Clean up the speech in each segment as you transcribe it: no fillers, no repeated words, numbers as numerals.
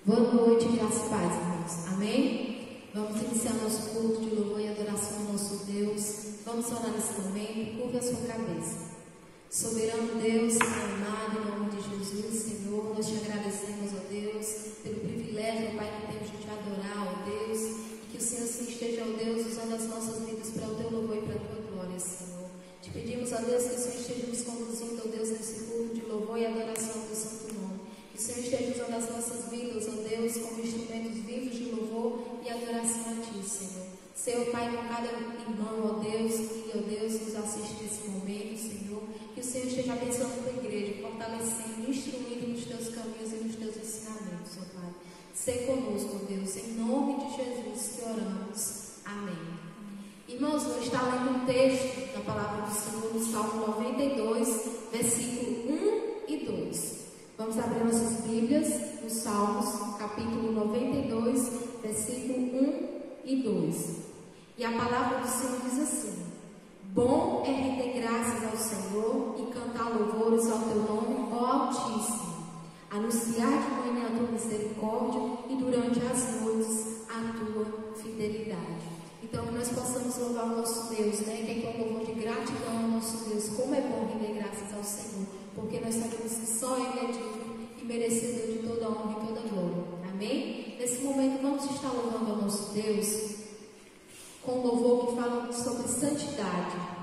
Boa noite, graças e paz, irmãos. Amém? Vamos iniciar nosso culto de louvor e adoração ao nosso Deus. Vamos orar nesse momento. Curva a sua cabeça. Soberano Deus, amado, em nome de Jesus, Senhor, nós te agradecemos, ó Deus, pelo privilégio, ó Pai, que temos de te adorar, ó Deus, e que o Senhor assim esteja, ó Deus, usando as nossas vidas para o teu louvor e para a tua glória, Senhor. Te pedimos, ó Deus, que o Senhor esteja nos conduzindo, ó Deus, nesse culto de louvor e adoração ao teu santo nome. Que o Senhor esteja usando as nossas vidas, ó Deus, como instrumentos vivos de louvor e adoração a ti, Senhor. Senhor, Pai, com cada irmão, ó Deus, que, ó Deus, nos assiste nesse momento, Senhor. Que o Senhor esteja abençoando a tua igreja, fortalecendo, instruindo nos teus caminhos e nos teus ensinamentos, ó Pai. Ser conosco, ó Deus, em nome de Jesus que oramos. Amém. Irmãos, vou estar lendo um texto da palavra do Senhor no Salmo 92, versículo 1 e 2. Vamos abrir nossas Bíblias no Salmos, capítulo 92, versículo 1 e 2. E a palavra do Senhor diz assim: bom é render graças ao Senhor e cantar louvores ao teu nome, ó Altíssimo. Anunciar de manhã a tua misericórdia e durante as noites a tua fidelidade. Então, que nós possamos louvar o nosso Deus, né? Que é um louvor de gratidão ao nosso Deus. Como é bom render graças ao Senhor, porque nós sabemos que só Ele é digno e merecedor de toda honra e toda glória. Amém? Nesse momento, vamos estar louvando ao nosso Deus com um louvor que fala sobre santidade.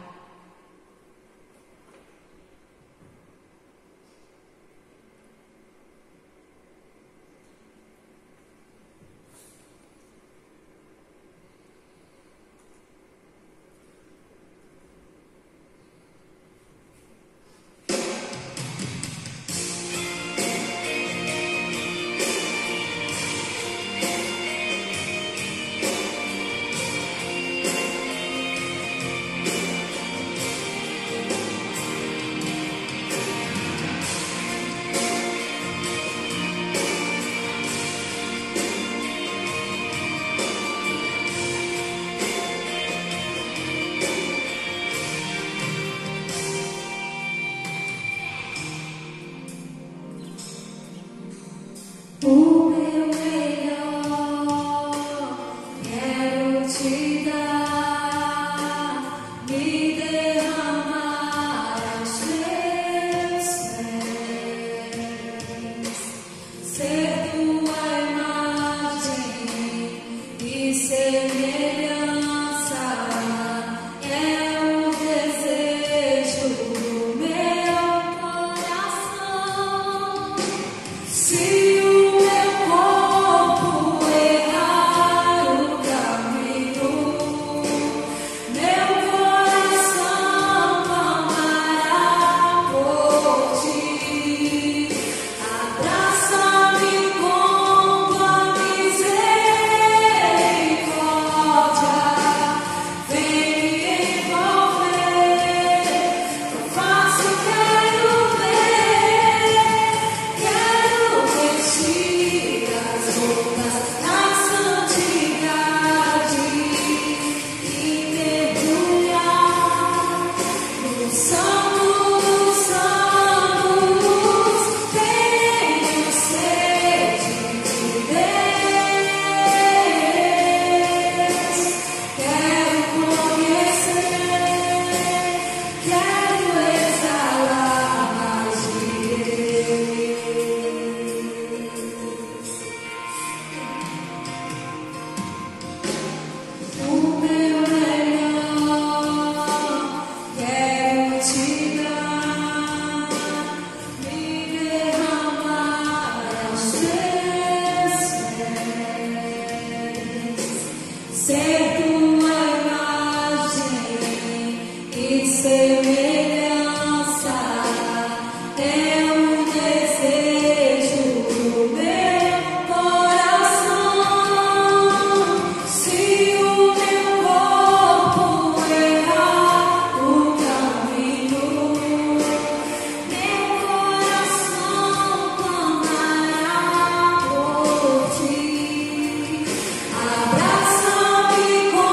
Abraça-me com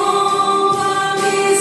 a misericórdia.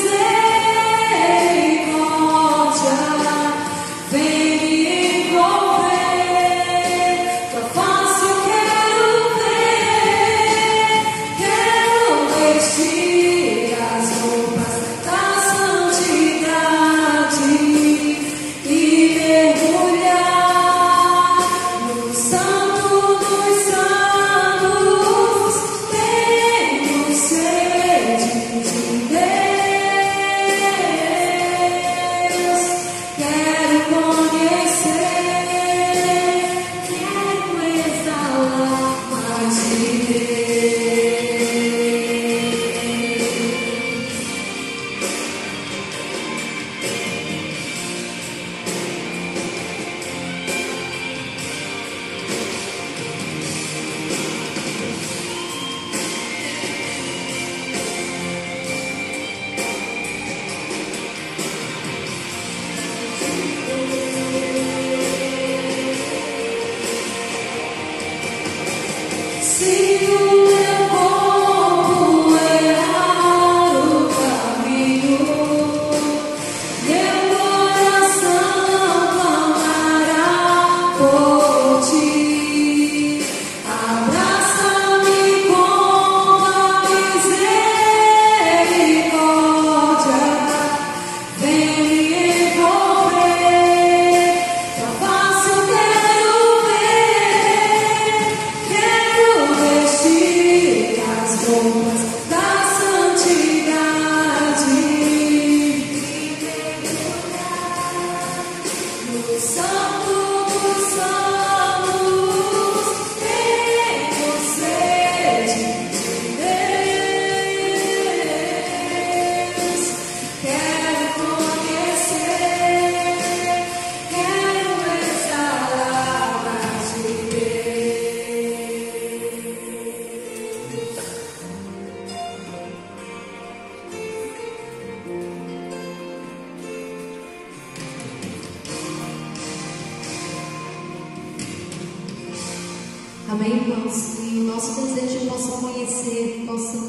Amém, irmãos? E o nosso desejo possa conhecer, possa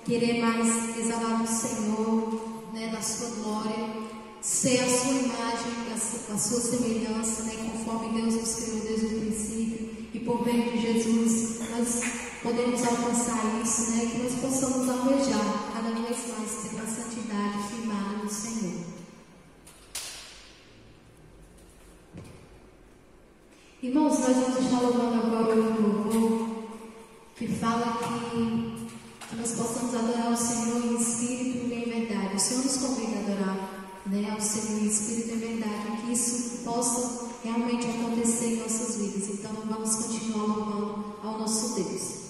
querer mais exalar do Senhor, né, da sua glória, ser a sua imagem, a sua semelhança, né, conforme Deus nos criou desde o princípio. E por meio de Jesus, nós podemos alcançar isso, né, que nós possamos almejar cada vez mais ter a santidade firmada no Senhor. Irmãos, nós vamos estar louvando agora um louvor que fala que nós possamos adorar o Senhor em espírito e em verdade. O Senhor nos convida a adorar, né, ao Senhor em espírito e em verdade, que isso possa realmente acontecer em nossas vidas. Então vamos continuar louvando ao nosso Deus.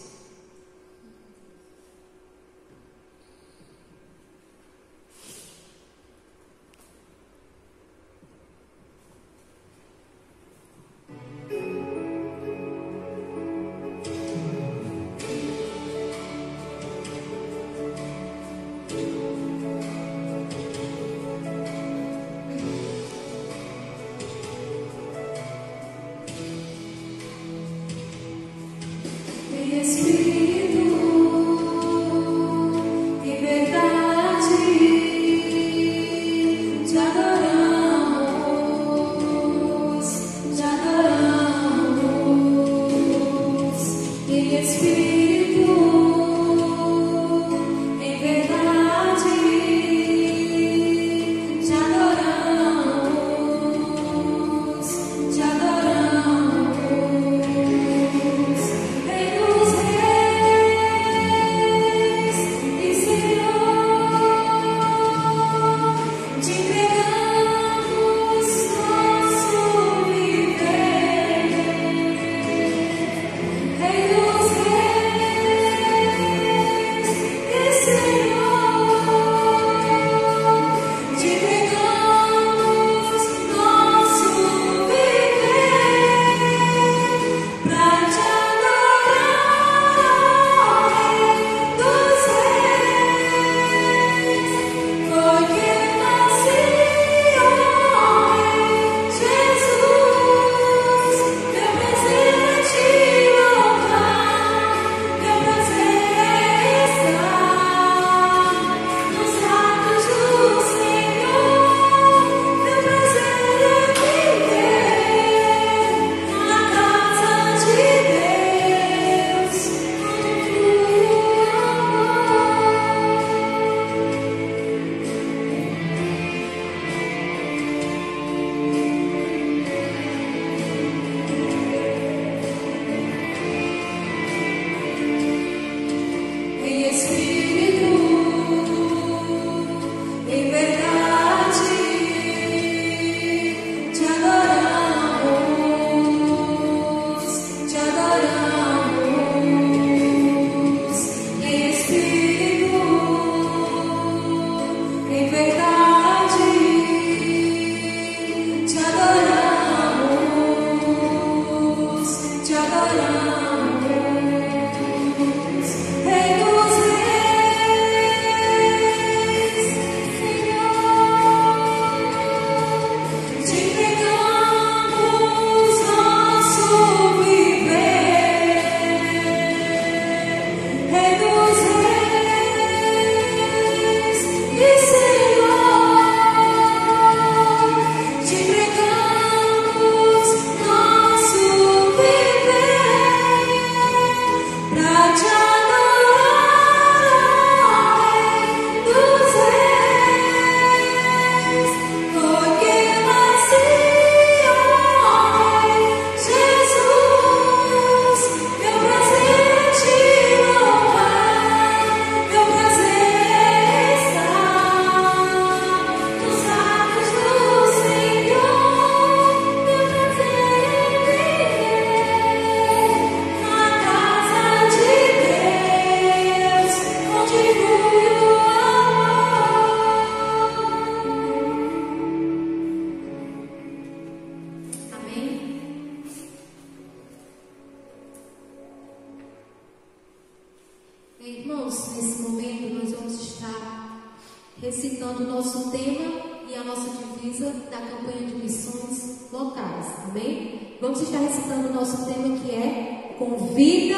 recitando o nosso tema e a nossa divisa da campanha de missões locais, amém? Vamos estar recitando o nosso tema, que é Com vida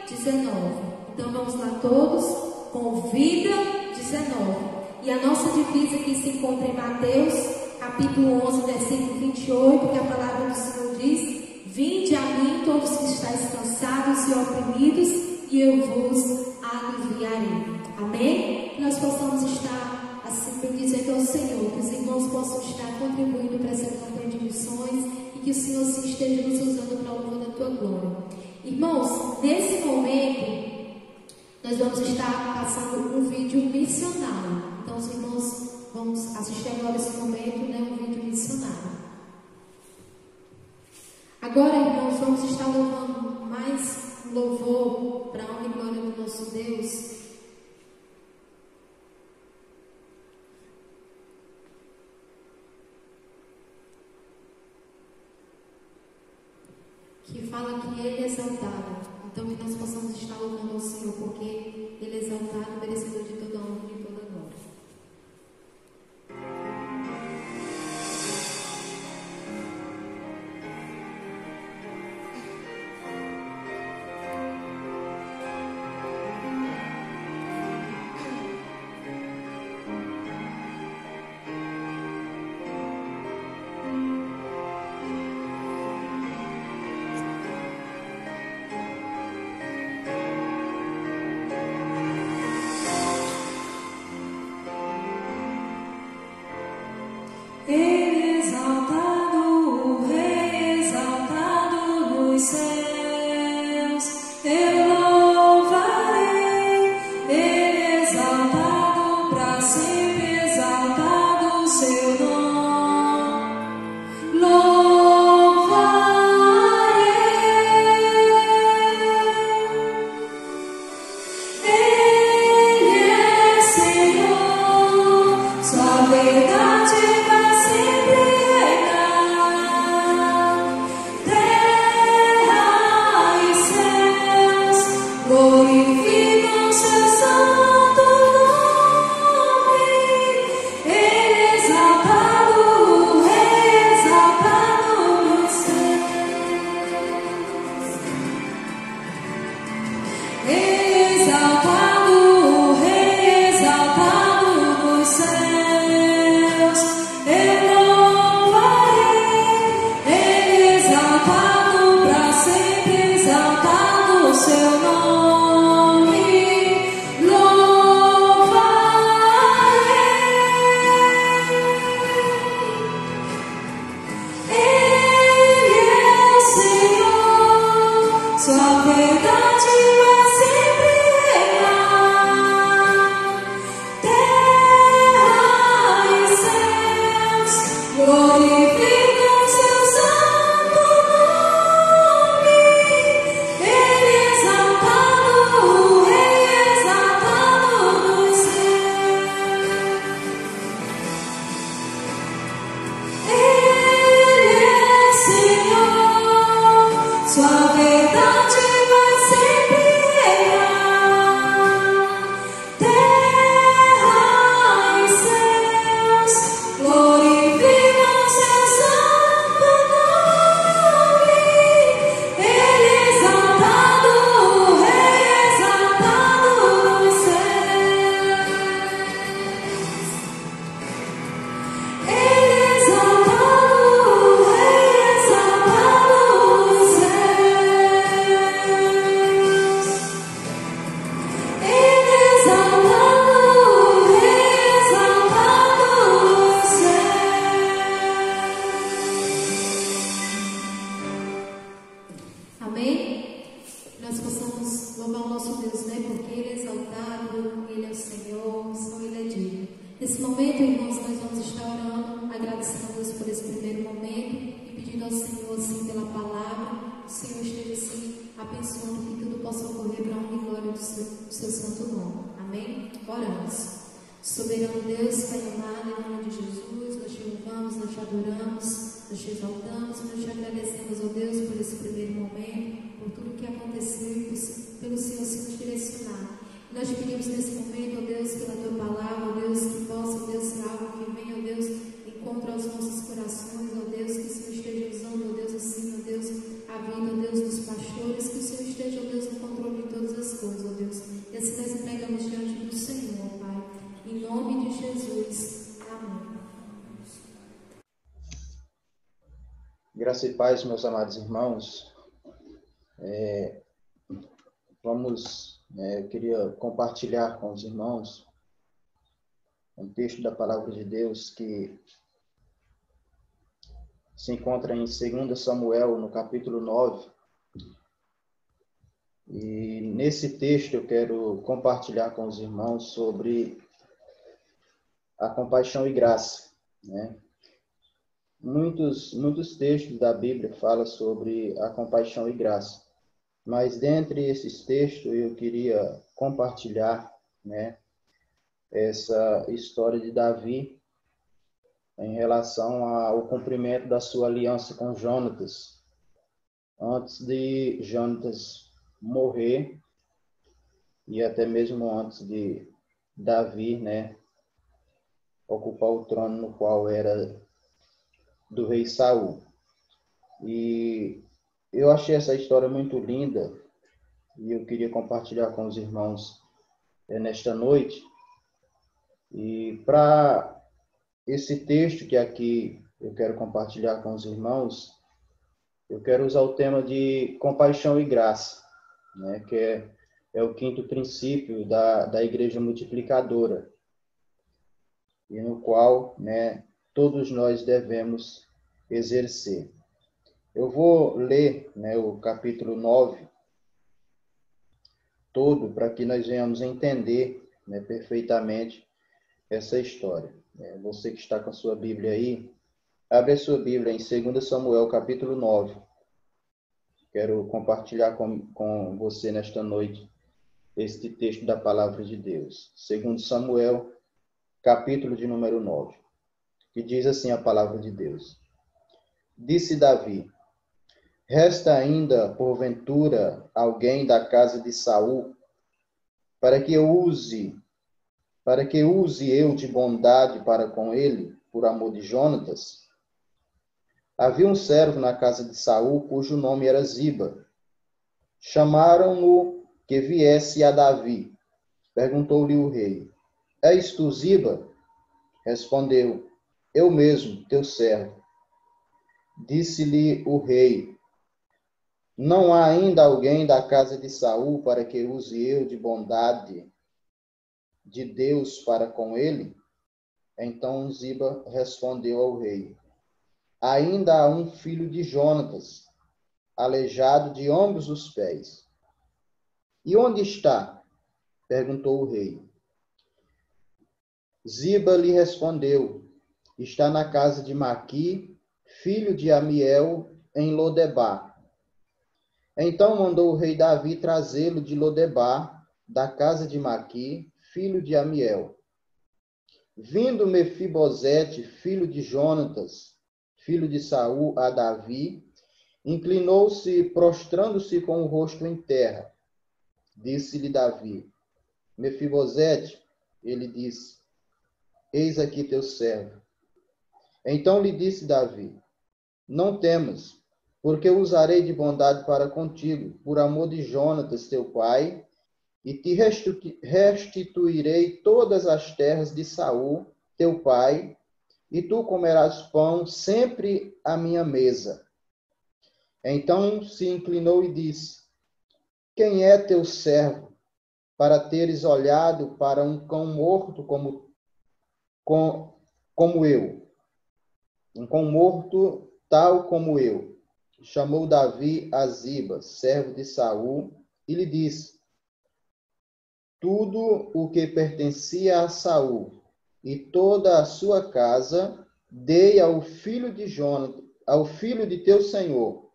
19. Então vamos lá todos, com vida 19. E a nossa divisa aqui se encontra em Mateus, capítulo 11, versículo 28, que a palavra do Senhor diz: vinde a mim todos que estáis cansados e oprimidos, e eu vos aliviarei. Amém? Que nós possamos estar assim bendizendo ao Senhor, que os irmãos possam estar contribuindo para essa campanha de missões e que o Senhor se esteja nos usando para o louvor da tua glória. Irmãos, nesse momento nós vamos estar passando um vídeo missionário. Então os irmãos vão assistir agora esse momento, um vídeo missionário. Agora, irmãos, vamos estar louvando mais um louvor para a honra e glória do nosso Deus. Que fala que Ele é exaltado. Então, que nós possamos estar louvando ao Senhor, porque Ele é exaltado, merecedor de toda a honra e toda a glória. Soberano Deus, Pai amado, em nome de Jesus, nós te louvamos, nós te adoramos, nós te exaltamos, nós te agradecemos, ó Deus, por esse primeiro momento, por tudo que aconteceu e pelo Senhor se nos direcionar. Nós te pedimos nesse momento, ó Deus, pela tua palavra, ó Deus, que possa, ó Deus, ser algo que venha, ó Deus, encontra os nossos corações, ó Deus, que o Senhor esteja usando, ó Deus, assim, ó Deus, a vida, ó Deus, dos pastores, que o Senhor Graça e paz, meus amados irmãos. Eu queria compartilhar com os irmãos um texto da Palavra de Deus que se encontra em 2 Samuel, no capítulo 9. E nesse texto eu quero compartilhar com os irmãos sobre a compaixão e graça, né? Muitos textos da Bíblia falam sobre a compaixão e graça. Mas dentre esses textos eu queria compartilhar, né, essa história de Davi em relação ao cumprimento da sua aliança com Jonatas, antes de Jonatas morrer e até mesmo antes de Davi, né, ocupar o trono no qual era do rei Saul. E eu achei essa história muito linda e eu queria compartilhar com os irmãos nesta noite. E para esse texto que aqui eu quero compartilhar com os irmãos, eu quero usar o tema de compaixão e graça, né, que é o quinto princípio da Igreja Multiplicadora, e no qual, né, todos nós devemos exercer. Eu vou ler, né, o capítulo 9 todo para que nós venhamos entender, né, perfeitamente essa história. Você que está com a sua Bíblia aí, abre a sua Bíblia em 2 Samuel, capítulo 9. Quero compartilhar com você nesta noite este texto da Palavra de Deus. 2 Samuel, capítulo de número 9, que diz assim a Palavra de Deus. Disse Davi: resta ainda, porventura, alguém da casa de Saul, para que use eu de bondade para com ele, por amor de Jonatas? Havia um servo na casa de Saul, cujo nome era Ziba. Chamaram-no que viesse a Davi. Perguntou-lhe o rei: és tu Ziba? Respondeu: eu mesmo, teu servo. Disse-lhe o rei: não há ainda alguém da casa de Saul para que use eu de bondade de Deus para com ele? Então Ziba respondeu ao rei: ainda há um filho de Jonatas, aleijado de ambos os pés. E onde está? Perguntou o rei. Ziba lhe respondeu: está na casa de Maqui, filho de Amiel, em Lodebar. Então mandou o rei Davi trazê-lo de Lodebar, da casa de Maqui, filho de Amiel. Vindo Mefibosete, filho de Jonatas, filho de Saul, a Davi, inclinou-se, prostrando-se com o rosto em terra. Disse-lhe Davi: Mefibosete, ele disse: eis aqui teu servo. Então lhe disse Davi: não temas, porque usarei de bondade para contigo, por amor de Jonatas, teu pai, e te restituirei todas as terras de Saul, teu pai, e tu comerás pão sempre à minha mesa. Então se inclinou e disse: quem é teu servo, para teres olhado para um cão morto como eu? Um cão morto tal como eu. Chamou Davi a Ziba, servo de Saul, e lhe disse: tudo o que pertencia a Saul e toda a sua casa dei ao filho de Jonatas, ao filho de teu senhor.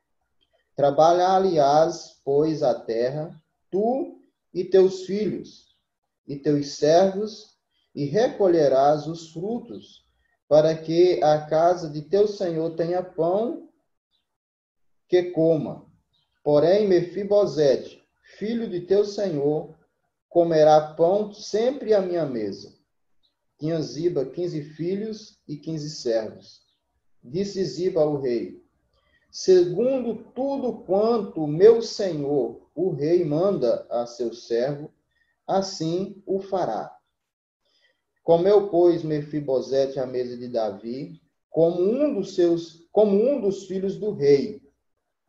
Trabalhar-lhe-ás, pois, a terra, tu e teus filhos, e teus servos, e recolherás os frutos, para que a casa de teu senhor tenha pão que coma. Porém, Mefibosete, filho de teu senhor, comerá pão sempre à minha mesa. Tinha Ziba 15 filhos e 15 servos. Disse Ziba ao rei: segundo tudo quanto meu senhor, o rei, manda a seu servo, assim o fará. Comeu, pois, Mefibosete à mesa de Davi, como um dos filhos do rei.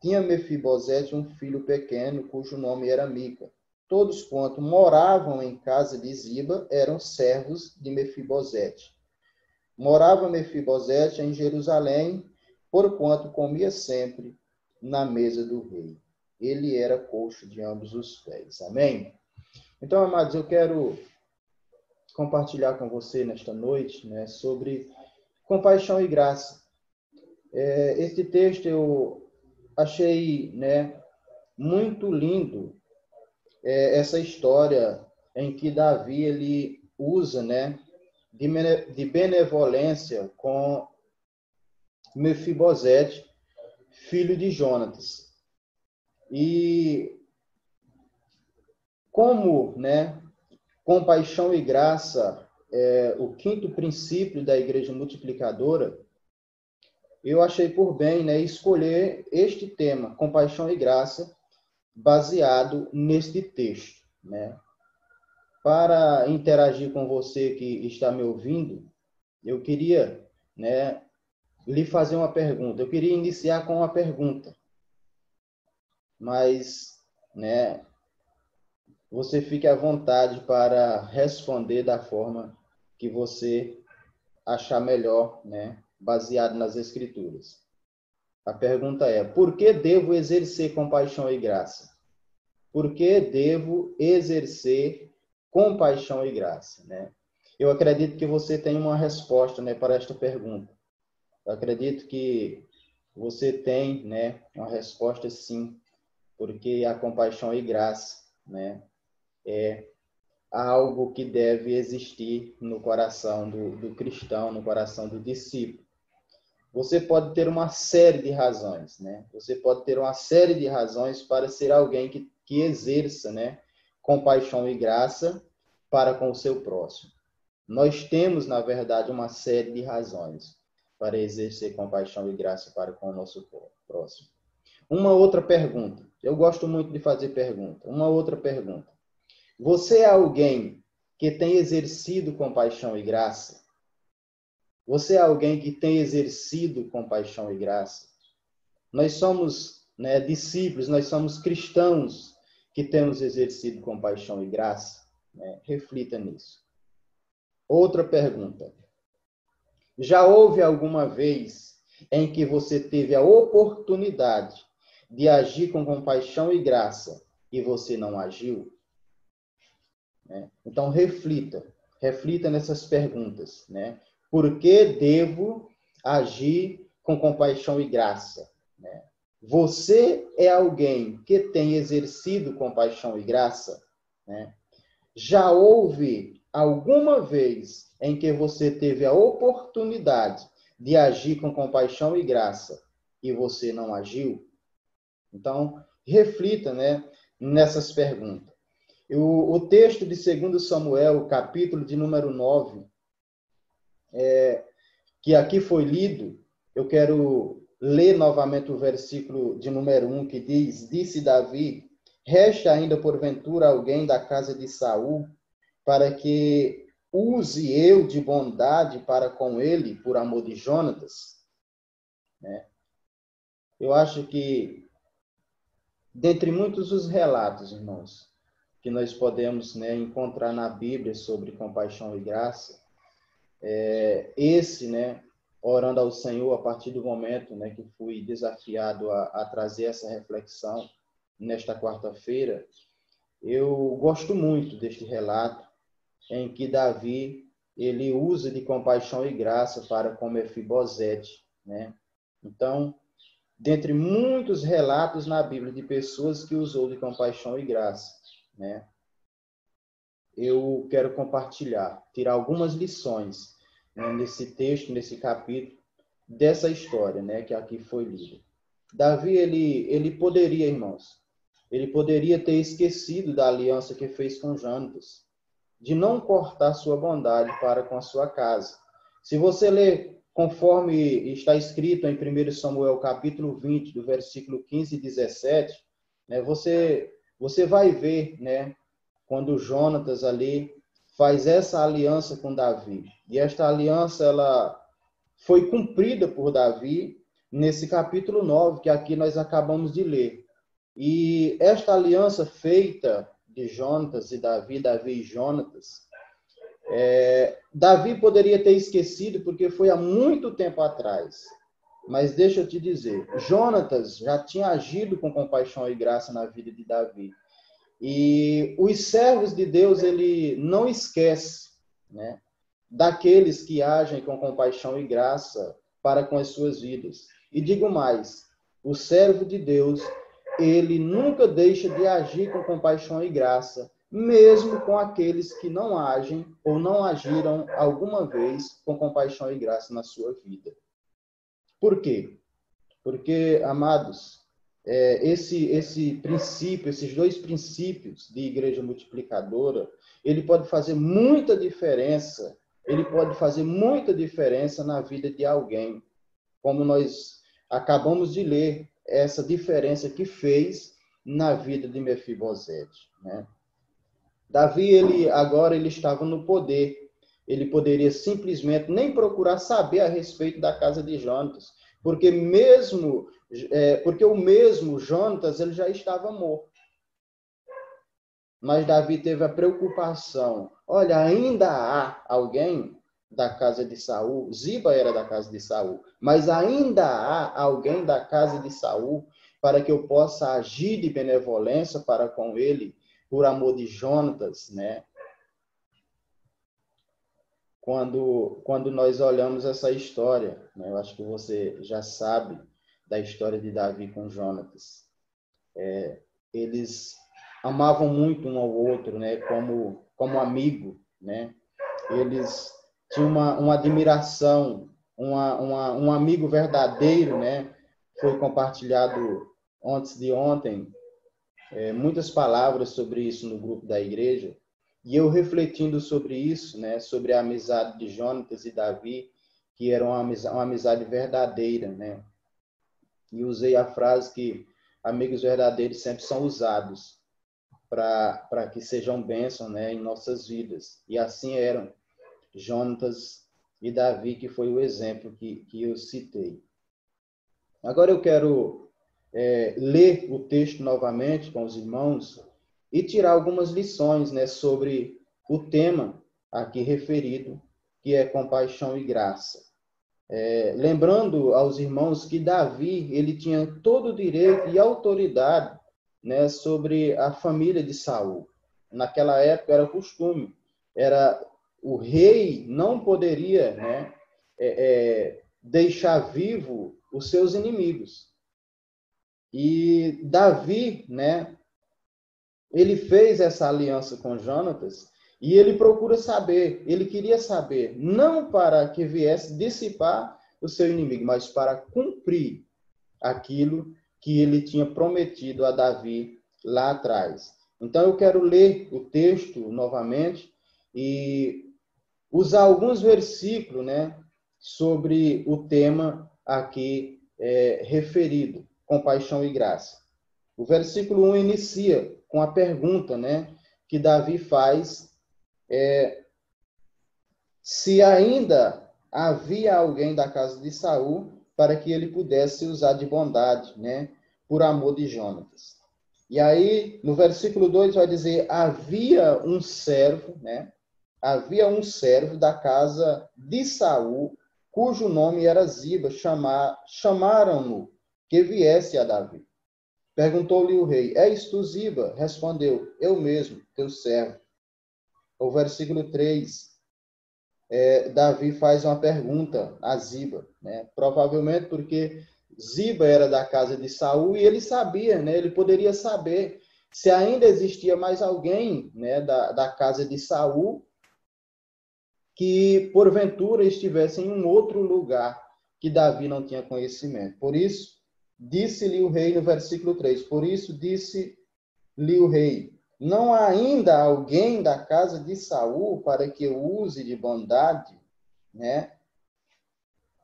Tinha Mefibosete um filho pequeno, cujo nome era Mica. Todos quanto moravam em casa de Ziba eram servos de Mefibosete. Morava Mefibosete em Jerusalém, porquanto comia sempre na mesa do rei. Ele era coxo de ambos os pés. Amém? Então, amados, eu quero compartilhar com você nesta noite, né, sobre compaixão e graça. Este texto eu achei, né, muito lindo, essa história em que Davi ele usa, né, de benevolência com Mefibosete, filho de Jonatas. E como, né, compaixão e graça é o quinto princípio da Igreja Multiplicadora, eu achei por bem, né, escolher este tema, compaixão e graça, baseado neste texto, né? Para interagir com você que está me ouvindo, eu queria, né, lhe fazer uma pergunta. Eu queria iniciar com uma pergunta, mas, né, você fique à vontade para responder da forma que você achar melhor, né, baseado nas Escrituras. A pergunta é: por que devo exercer compaixão e graça? Por que devo exercer compaixão e graça, né? Eu acredito que você tem uma resposta, né, para esta pergunta. Eu acredito que você tem, né, uma resposta sim, porque a compaixão e graça, né, é algo que deve existir no coração do cristão, no coração do discípulo. Você pode ter uma série de razões, né? Você pode ter uma série de razões para ser alguém que exerça, né, compaixão e graça para com o seu próximo. Nós temos, na verdade, uma série de razões para exercer compaixão e graça para com o nosso próximo. Uma outra pergunta. Eu gosto muito de fazer pergunta. Uma outra pergunta. Você é alguém que tem exercido compaixão e graça? Você é alguém que tem exercido compaixão e graça? Nós somos, né, discípulos, nós somos cristãos que temos exercido compaixão e graça, né? Reflita nisso. Outra pergunta. Já houve alguma vez em que você teve a oportunidade de agir com compaixão e graça e você não agiu? Então, reflita nessas perguntas, né? Por que devo agir com compaixão e graça? Né? Você é alguém que tem exercido compaixão e graça? Né? Já houve alguma vez em que você teve a oportunidade de agir com compaixão e graça e você não agiu? Então, reflita, né, nessas perguntas. O texto de 2 Samuel, capítulo de número 9, que aqui foi lido, eu quero ler novamente o versículo de número 1, que diz: Disse Davi, resta ainda porventura alguém da casa de Saul, para que use eu de bondade para com ele, por amor de Jonatas? Né? Eu acho que, dentre muitos os relatos, irmãos, que nós podemos, né, encontrar na Bíblia sobre compaixão e graça, esse, né, orando ao Senhor a partir do momento, né, que fui desafiado a trazer essa reflexão nesta quarta-feira, eu gosto muito deste relato em que Davi ele usa de compaixão e graça para com Mefibosete, né? Então, dentre muitos relatos na Bíblia de pessoas que usou de compaixão e graça, né, eu quero compartilhar, tirar algumas lições, né, nesse texto, nesse capítulo, dessa história, né, que aqui foi lida. Davi, ele poderia, irmãos, ele poderia ter esquecido da aliança que fez com Jonatas, de não cortar sua bondade para com a sua casa. Se você ler conforme está escrito em 1 Samuel capítulo 20, do versículo 15 e 17, né, você vai ver, né, quando Jonatas ali faz essa aliança com Davi. E esta aliança, ela foi cumprida por Davi nesse capítulo 9, que aqui nós acabamos de ler. E esta aliança feita de Jonatas e Davi, Davi e Jonatas, Davi poderia ter esquecido porque foi há muito tempo atrás. Mas deixa eu te dizer, Jonatas já tinha agido com compaixão e graça na vida de Davi. E os servos de Deus, ele não esquece, né, daqueles que agem com compaixão e graça para com as suas vidas. E digo mais, o servo de Deus, ele nunca deixa de agir com compaixão e graça, mesmo com aqueles que não agem ou não agiram alguma vez com compaixão e graça na sua vida. Por quê? Porque, amados, esse princípio, esses dois princípios de igreja multiplicadora, ele pode fazer muita diferença, na vida de alguém, como nós acabamos de ler, essa diferença que fez na vida de Mefibosete, né? Davi, ele estava no poder, ele poderia simplesmente nem procurar saber a respeito da casa de Jonatas, porque o mesmo Jonatas, ele já estava morto. Mas Davi teve a preocupação, olha, ainda há alguém da casa de Saul, Ziba era da casa de Saul, mas ainda há alguém da casa de Saul para que eu possa agir de benevolência para com ele, por amor de Jonatas, né? Quando nós olhamos essa história, né, eu acho que você já sabe da história de Davi com Jonatas. Eles amavam muito um ao outro, né, como amigo, né? Eles tinham uma admiração, um amigo verdadeiro, né? Foi compartilhado antes de ontem muitas palavras sobre isso no grupo da igreja. E eu refletindo sobre isso, né, sobre a amizade de Jonatas e Davi, que era uma amizade verdadeira, né? E usei a frase que amigos verdadeiros sempre são usados para que sejam bênção, né, em nossas vidas. E assim eram Jonatas e Davi, que foi o exemplo que eu citei. Agora eu quero ler o texto novamente com os irmãos e tirar algumas lições, né, sobre o tema aqui referido, que é compaixão e graça. Lembrando aos irmãos que Davi, ele tinha todo o direito e autoridade, né, sobre a família de Saul. Naquela época era costume, o rei não poderia, né, deixar vivo os seus inimigos. E Davi, né, ele fez essa aliança com Jonatas e ele procura saber, ele queria saber, não para que viesse dissipar o seu inimigo, mas para cumprir aquilo que ele tinha prometido a Davi lá atrás. Então eu quero ler o texto novamente e usar alguns versículos, né, sobre o tema aqui referido, compaixão e graça. O versículo 1 inicia com a pergunta, né, que Davi faz, se ainda havia alguém da casa de Saul para que ele pudesse usar de bondade, né, por amor de Jonatas. E aí, no versículo 2 vai dizer, havia um servo, né, havia um servo da casa de Saul, cujo nome era Ziba, chamaram-no que viesse a Davi. Perguntou-lhe o rei, és tu Ziba? Respondeu, eu mesmo, teu servo. O versículo 3, Davi faz uma pergunta a Ziba, né? Provavelmente porque Ziba era da casa de Saul e ele sabia, né? Ele poderia saber se ainda existia mais alguém, né, da casa de Saul que porventura estivesse em um outro lugar que Davi não tinha conhecimento. Por isso, disse-lhe o rei no versículo 3, por isso disse-lhe o rei, não há ainda alguém da casa de Saul para que eu use de bondade, né?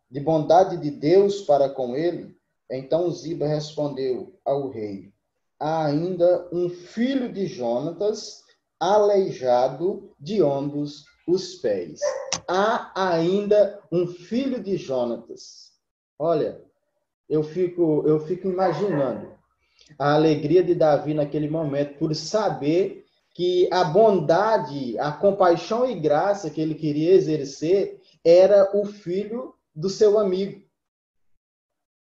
De bondade de Deus para com ele? Então Ziba respondeu ao rei, há ainda um filho de Jonatas, aleijado de ombros os pés. Há ainda um filho de Jonatas. Olha, eu fico imaginando a alegria de Davi naquele momento por saber que a bondade, a compaixão e graça que ele queria exercer era o filho do seu amigo.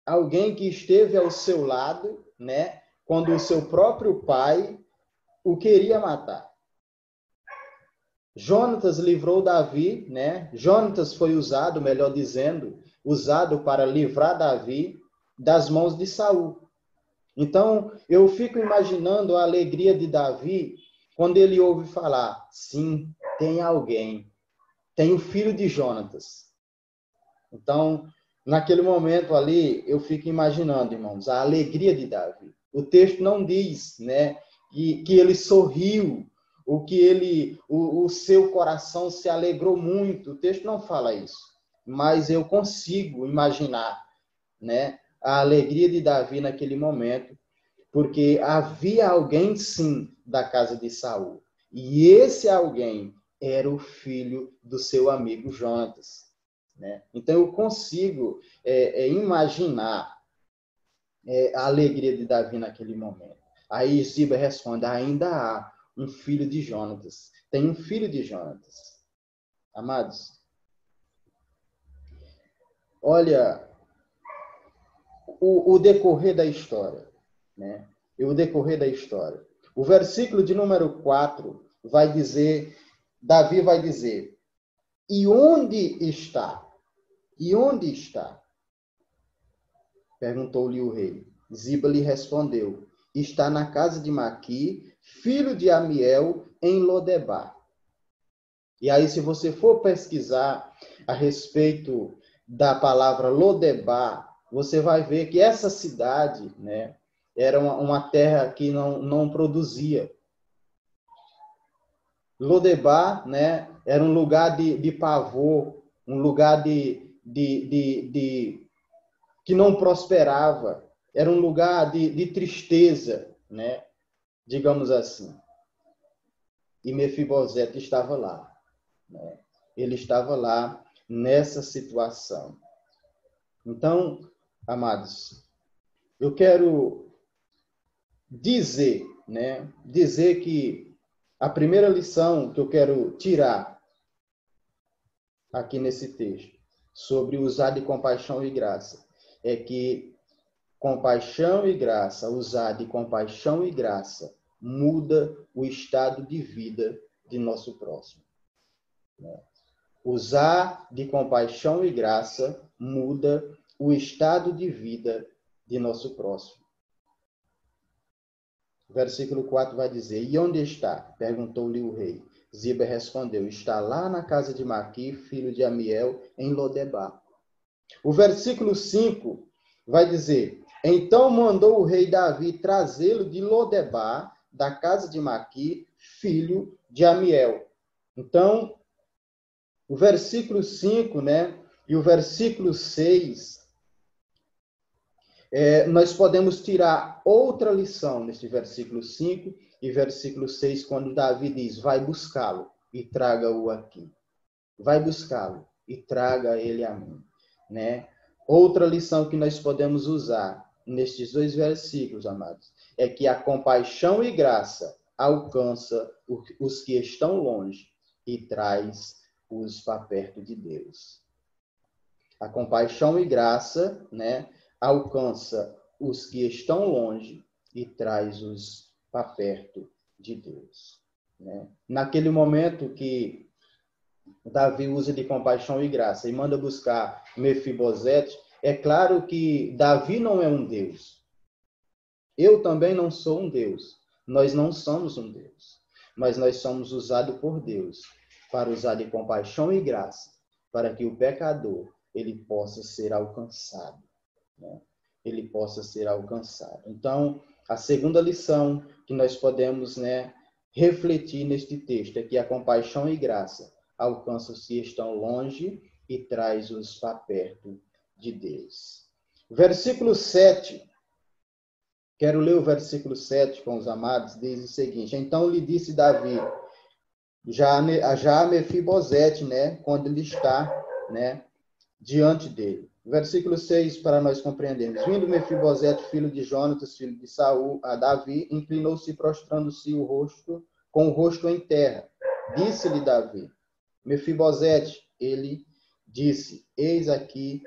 Alguém que esteve ao seu lado, né, quando o seu próprio pai o queria matar. Jonatas livrou Davi, né? Jonatas foi usado, melhor dizendo, usado para livrar Davi das mãos de Saul. Então, eu fico imaginando a alegria de Davi quando ele ouve falar, sim, tem alguém, tem o filho de Jonatas. Então, naquele momento ali, eu fico imaginando, irmãos, a alegria de Davi. O texto não diz, né, que ele sorriu, o seu coração se alegrou muito. O texto não fala isso. Mas eu consigo imaginar, né, a alegria de Davi naquele momento, porque havia alguém, sim, da casa de Saul. E esse alguém era o filho do seu amigo Jonatas. Né? Então, eu consigo imaginar a alegria de Davi naquele momento. Aí Ziba responde, ainda há um filho de Jonatas. Tem um filho de Jonatas. Amados, olha o decorrer da história. Né? O decorrer da história. O versículo de número 4 vai dizer, Davi vai dizer, e onde está? E onde está? Perguntou-lhe o rei. Ziba lhe respondeu, está na casa de Maqui, filho de Amiel, em Lodebar. E aí, se você for pesquisar a respeito da palavra Lodebar, você vai ver que essa cidade, né, era uma terra que não produzia. Lodebar, né, era um lugar de pavor, um lugar que não prosperava, era um lugar de tristeza, né, digamos assim. E Mefibosete estava lá. Né? Ele estava lá nessa situação. Então, amados, eu quero dizer, né, dizer que a primeira lição que eu quero tirar aqui nesse texto sobre usar de compaixão e graça é que compaixão e graça, usar de compaixão e graça, muda o estado de vida de nosso próximo. Usar de compaixão e graça muda o estado de vida de nosso próximo. Versículo 4 vai dizer, e onde está? Perguntou-lhe o rei. Ziba respondeu, está lá na casa de Maqui, filho de Amiel, em Lodebar. O versículo 5 vai dizer, então mandou o rei Davi trazê-lo de Lodebar, da casa de Maqui, filho de Amiel. Então, o versículo 5, né, e o versículo 6, nós podemos tirar outra lição nesse versículo 5 e versículo 6, quando Davi diz, vai buscá-lo e traga-o aqui. Vai buscá-lo e traga ele a mim. Né? Outra lição que nós podemos usar nestes dois versículos, amados, é que a compaixão e graça alcança os que estão longe e traz-os para perto de Deus. A compaixão e graça, né, alcança os que estão longe e traz-os para perto de Deus. Né? Naquele momento que Davi usa de compaixão e graça e manda buscar Mefibosete, é claro que Davi não é um Deus. Eu também não sou um Deus. Nós não somos um Deus. Mas nós somos usados por Deus para usar de compaixão e graça, para que o pecador ele possa ser alcançado. Né? Ele possa ser alcançado. Então, a segunda lição que nós podemos, né, refletir neste texto é que a compaixão e graça alcança os que estão longe e traz-os para perto de Deus. Versículo 7. Quero ler o versículo 7 com os amados, diz o seguinte, então lhe disse Davi, já Mefibosete, né, quando ele está, né, diante dele. Versículo 6, para nós compreendermos. Vindo Mefibosete, filho de Jonatas, filho de Saul, a Davi, inclinou-se prostrando-se com o rosto em terra. Disse-lhe Davi, Mefibosete, ele disse, eis aqui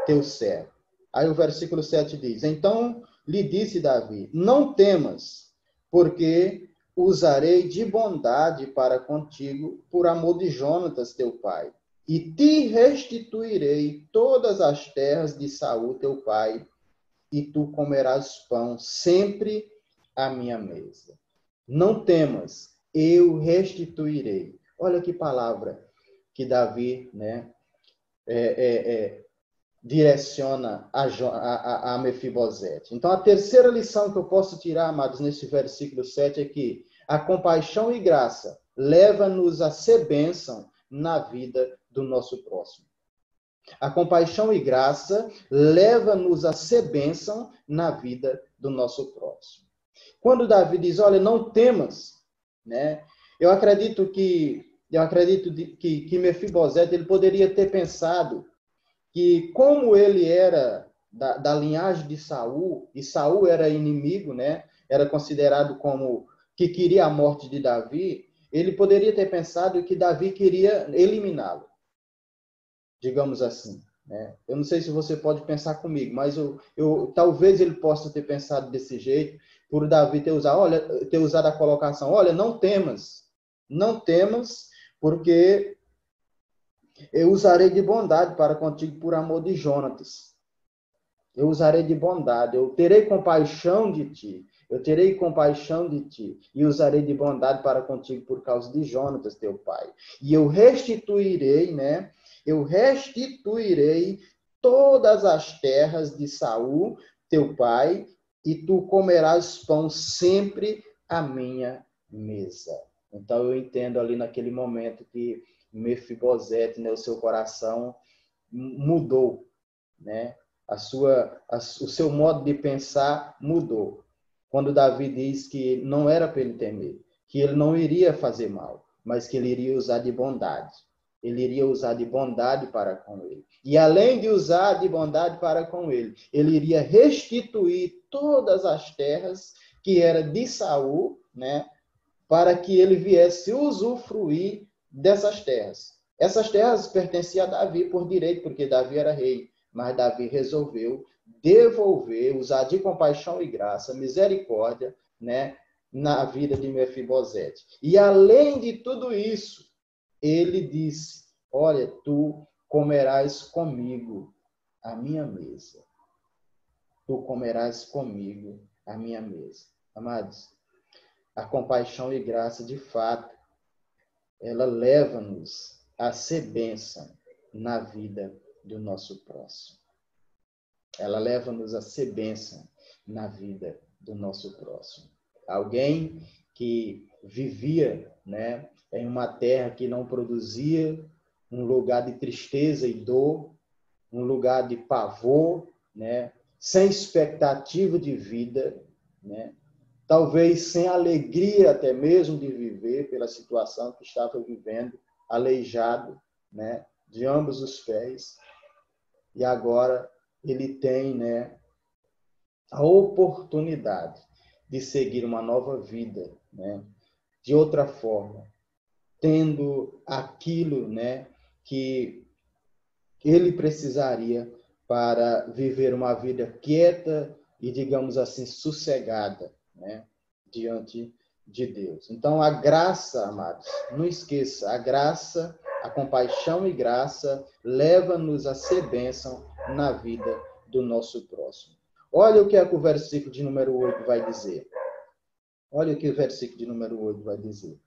teu servo. Aí o versículo 7 diz, então lhe disse Davi, não temas, porque usarei de bondade para contigo, por amor de Jonatas, teu pai, e te restituirei todas as terras de Saul, teu pai, e tu comerás pão sempre à minha mesa. Não temas, eu restituirei. Olha que palavra que Davi, né, direciona a Mefibosete. Então, a terceira lição que eu posso tirar, amados, nesse versículo 7 é que a compaixão e graça leva-nos a ser bênção na vida do nosso próximo. A compaixão e graça leva-nos a ser bênção na vida do nosso próximo. Quando Davi diz, olha, não temas, né? Eu acredito que Mefibosete ele poderia ter pensado que como ele era da linhagem de Saul, e Saul era inimigo, né? Era considerado como que queria a morte de Davi, ele poderia ter pensado que Davi queria eliminá-lo, digamos assim. Né? Eu não sei se você pode pensar comigo, mas talvez ele possa ter pensado desse jeito, por Davi ter usado a colocação, olha, não temas, porque eu usarei de bondade para contigo por amor de Jonatas. Eu usarei de bondade, eu terei compaixão de ti. Eu terei compaixão de ti e usarei de bondade para contigo por causa de Jonatas, teu pai. E eu restituirei, né? Eu restituirei todas as terras de Saul, teu pai, e tu comerás pão sempre à minha mesa. Então eu entendo ali naquele momento que Mefibosete, né, o seu coração mudou, né? O seu modo de pensar mudou. Quando Davi diz que não era para ele temer, que ele não iria fazer mal, mas que ele iria usar de bondade. Ele iria usar de bondade para com ele. E além de usar de bondade para com ele, ele iria restituir todas as terras que era de Saul, né? Para que ele viesse usufruir dessas terras. Essas terras pertenciam a Davi por direito, porque Davi era rei. Mas Davi resolveu devolver, usar de compaixão e graça, misericórdia, né, na vida de Mefibosete. E além de tudo isso, ele disse, olha, tu comerás comigo a minha mesa. Tu comerás comigo a minha mesa. Amados, a compaixão e graça, de fato, ela leva-nos a ser bênção na vida do nosso próximo. Ela leva-nos a ser bênção na vida do nosso próximo. Alguém que vivia, né, em uma terra que não produzia, um lugar de tristeza e dor, um lugar de pavor, né, sem expectativa de vida, né, talvez sem alegria até mesmo de viver pela situação que estava vivendo, aleijado, né, de ambos os pés. E agora ele tem, né, a oportunidade de seguir uma nova vida, né, de outra forma, tendo aquilo, né, que ele precisaria para viver uma vida quieta e, digamos assim, sossegada, né, diante de Deus. Então, a graça, amados, não esqueça, a graça, a compaixão e graça leva-nos a ser bênção na vida do nosso próximo. Olha o que é que o versículo de número 8 vai dizer. Olha o que o versículo de número 8 vai dizer.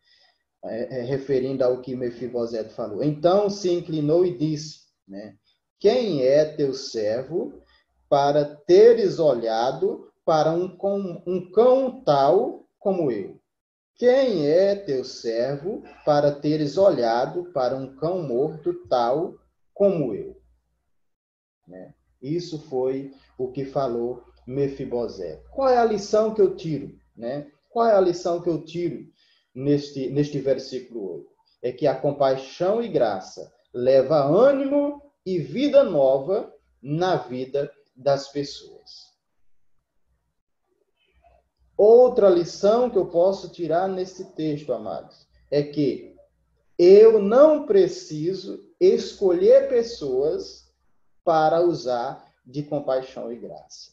Referindo ao que Mefibosete falou. Então se inclinou e disse, né, quem é teu servo para teres olhado para um cão tal como eu? Quem é teu servo para teres olhado para um cão morto tal como eu? Né? Isso foi o que falou Mefibosete. Qual é a lição que eu tiro? Né? Qual é a lição que eu tiro neste versículo 8? É que a compaixão e graça leva ânimo e vida nova na vida das pessoas. Outra lição que eu posso tirar nesse texto, amados, é que eu não preciso escolher pessoas para usar de compaixão e graça.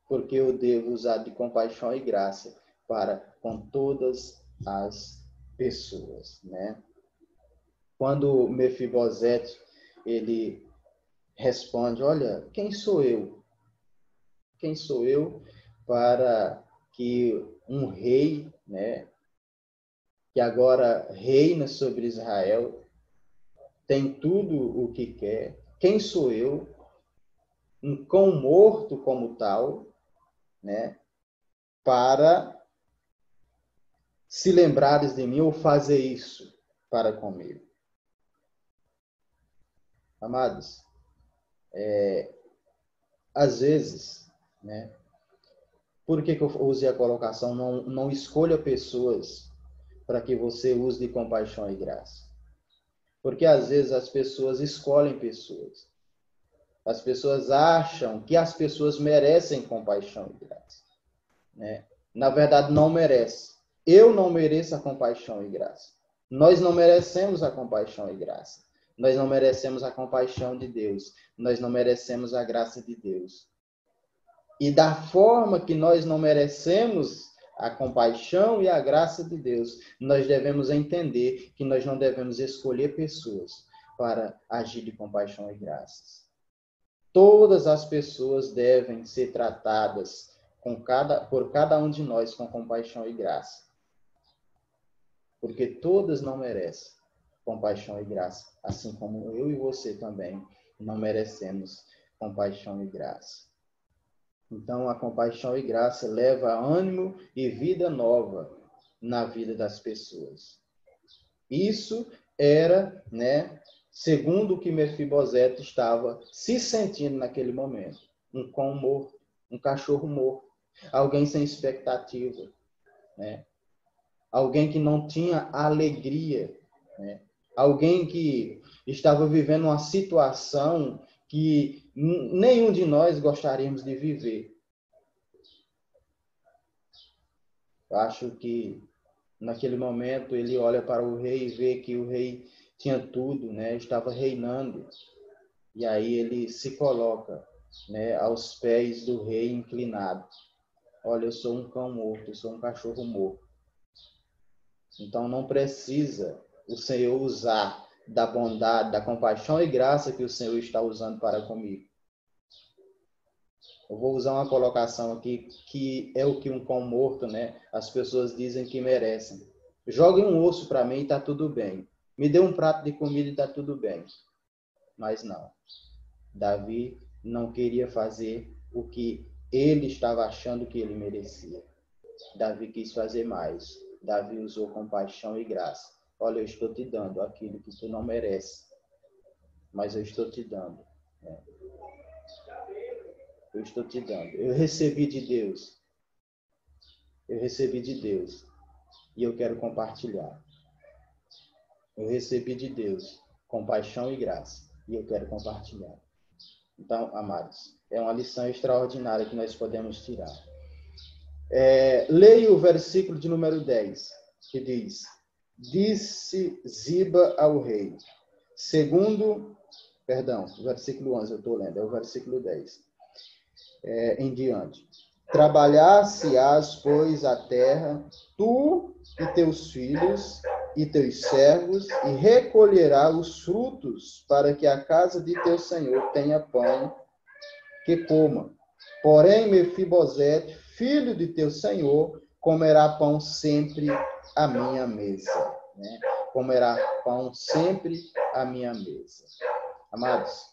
Porque eu devo usar de compaixão e graça para com todas as pessoas, né? Quando Mefibosete, ele responde, olha, quem sou eu? Quem sou eu para que um rei, né, que agora reina sobre Israel, tem tudo o que quer? Quem sou eu? Um cão morto como tal, né, para se lembrares de mim ou fazer isso para comigo. Amados, às vezes, né, por que eu usei a colocação não escolha pessoas para que você use de compaixão e graça? Porque às vezes as pessoas escolhem pessoas. As pessoas acham que as pessoas merecem compaixão e graça, né? Na verdade, não merece. Eu não mereço a compaixão e graça. Nós não merecemos a compaixão e graça. Nós não merecemos a compaixão de Deus. Nós não merecemos a graça de Deus. E da forma que nós não merecemos a compaixão e a graça de Deus, nós devemos entender que nós não devemos escolher pessoas para agir de compaixão e graças. Todas as pessoas devem ser tratadas por cada um de nós com compaixão e graça. Porque todas não merecem compaixão e graça, assim como eu e você também não merecemos compaixão e graça. Então, a compaixão e graça leva ânimo e vida nova na vida das pessoas. Isso era, né, segundo o que Mefibosete estava se sentindo naquele momento. Um cão morto, um cachorro morto, alguém sem expectativa, né? Alguém que não tinha alegria, né? Alguém que estava vivendo uma situação que nenhum de nós gostaríamos de viver. Eu acho que naquele momento ele olha para o rei e vê que o rei tinha tudo, né? Estava reinando. E aí ele se coloca, né, aos pés do rei inclinado. Olha, eu sou um cão morto, eu sou um cachorro morto. Então não precisa o Senhor usar da bondade, da compaixão e graça que o Senhor está usando para comigo. Eu vou usar uma colocação aqui que é o que um cão morto, né? As pessoas dizem que merecem. Jogue um osso para mim e está tudo bem. Me dê um prato de comida e está tudo bem. Mas não. Davi não queria fazer o que ele estava achando que ele merecia. Davi quis fazer mais. Davi usou compaixão e graça. Olha, eu estou te dando aquilo que tu não merece, mas eu estou te dando. Né? Eu estou te dando. Eu recebi de Deus. Eu recebi de Deus. E eu quero compartilhar. Eu recebi de Deus compaixão e graça. E eu quero compartilhar. Então, amados, é uma lição extraordinária que nós podemos tirar. Leia o versículo de número 10, que diz: disse Ziba ao rei, o versículo 11 eu estou lendo, é o versículo 10, em diante. Trabalhar-se-ás, pois, a terra, tu e teus filhos e teus servos, e recolherá os frutos, para que a casa de teu senhor tenha pão que coma. Porém, Mefibosete, filho de teu senhor, comerá pão sempre à minha mesa. Né? Comerá pão sempre à minha mesa. Amados,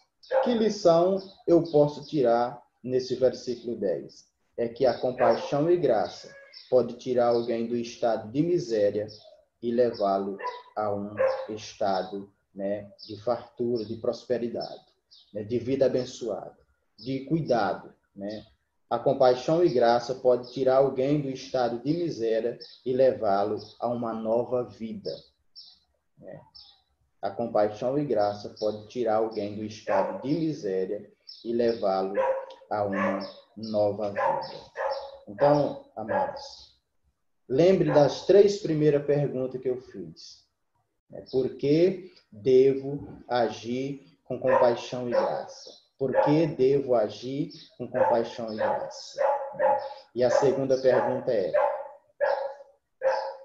que lição eu posso tirar nesse versículo 10? É que a compaixão e graça pode tirar alguém do estado de miséria e levá-lo a um estado, né, de fartura, de prosperidade, né, de vida abençoada, de cuidado, né? A compaixão e graça pode tirar alguém do estado de miséria e levá-lo a uma nova vida. A compaixão e graça pode tirar alguém do estado de miséria e levá-lo a uma nova vida. Então, amados, lembre das 3 primeiras perguntas que eu fiz. Por que devo agir com compaixão e graça? Por que devo agir com compaixão e graça? E a segunda pergunta é: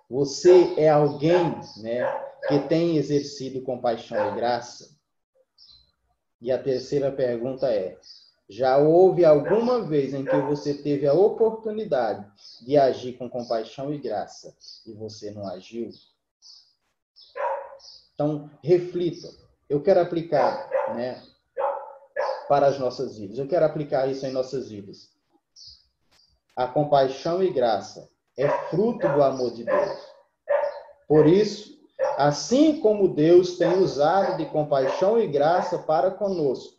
você é alguém, que tem exercido compaixão e graça? E a terceira pergunta é: já houve alguma vez em que você teve a oportunidade de agir com compaixão e graça e você não agiu? Então, reflita. Eu quero aplicar, para as nossas vidas. Eu quero aplicar isso em nossas vidas. A compaixão e graça é fruto do amor de Deus. Por isso, assim como Deus tem usado de compaixão e graça para conosco,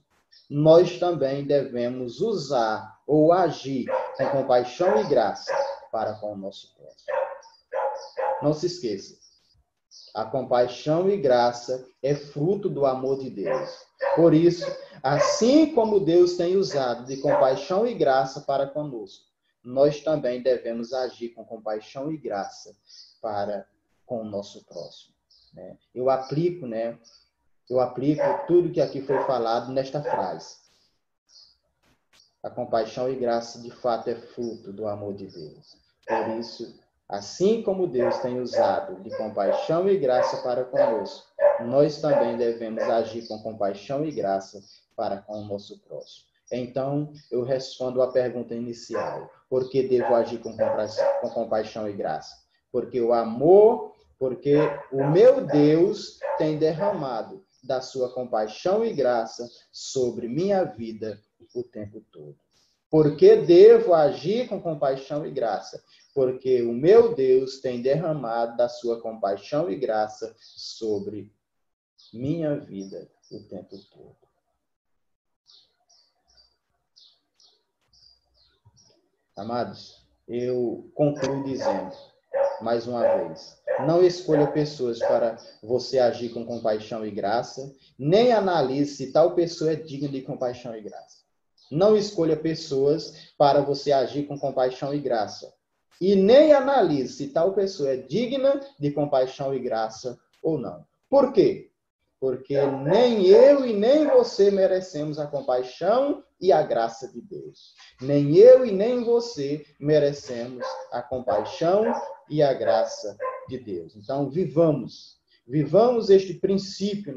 nós também devemos usar ou agir com compaixão e graça para com o nosso próximo. Não se esqueça. A compaixão e graça é fruto do amor de Deus. Por isso, assim como Deus tem usado de compaixão e graça para conosco, nós também devemos agir com compaixão e graça para com o nosso próximo. Eu aplico tudo que aqui foi falado nesta frase. A compaixão e graça, de fato, é fruto do amor de Deus. Por isso, assim como Deus tem usado de compaixão e graça para conosco, nós também devemos agir com compaixão e graça para com o nosso próximo. Então, eu respondo à pergunta inicial: por que devo agir com compaixão e graça? Porque o meu Deus tem derramado da sua compaixão e graça sobre minha vida o tempo todo. Por que devo agir com compaixão e graça? Porque o meu Deus tem derramado da sua compaixão e graça sobre minha vida o tempo todo. Amados, eu concluo dizendo, mais uma vez, não escolha pessoas para você agir com compaixão e graça, nem analise se tal pessoa é digna de compaixão e graça. Não escolha pessoas para você agir com compaixão e graça. E nem analise se tal pessoa é digna de compaixão e graça ou não. Por quê? Porque nem eu e nem você merecemos a compaixão e a graça de Deus. Nem eu e nem você merecemos a compaixão e a graça de Deus. Então, vivamos este princípio,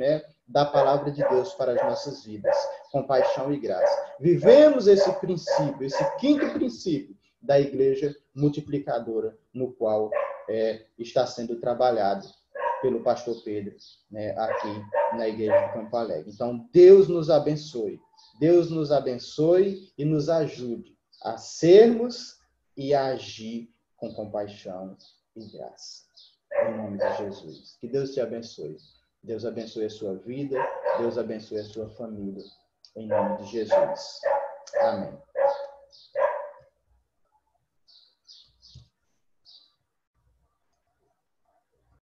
da palavra de Deus para as nossas vidas, compaixão e graça. Vivemos esse princípio, esse 5º princípio da igreja multiplicadora, no qual está sendo trabalhado pelo pastor Pedro, aqui na igreja de Campo Alegre. Então, Deus nos abençoe. Deus nos abençoe e nos ajude a sermos e a agir com compaixão e graça. Em nome de Jesus. Que Deus te abençoe. Deus abençoe a sua vida. Deus abençoe a sua família. Em nome de Jesus. Amém.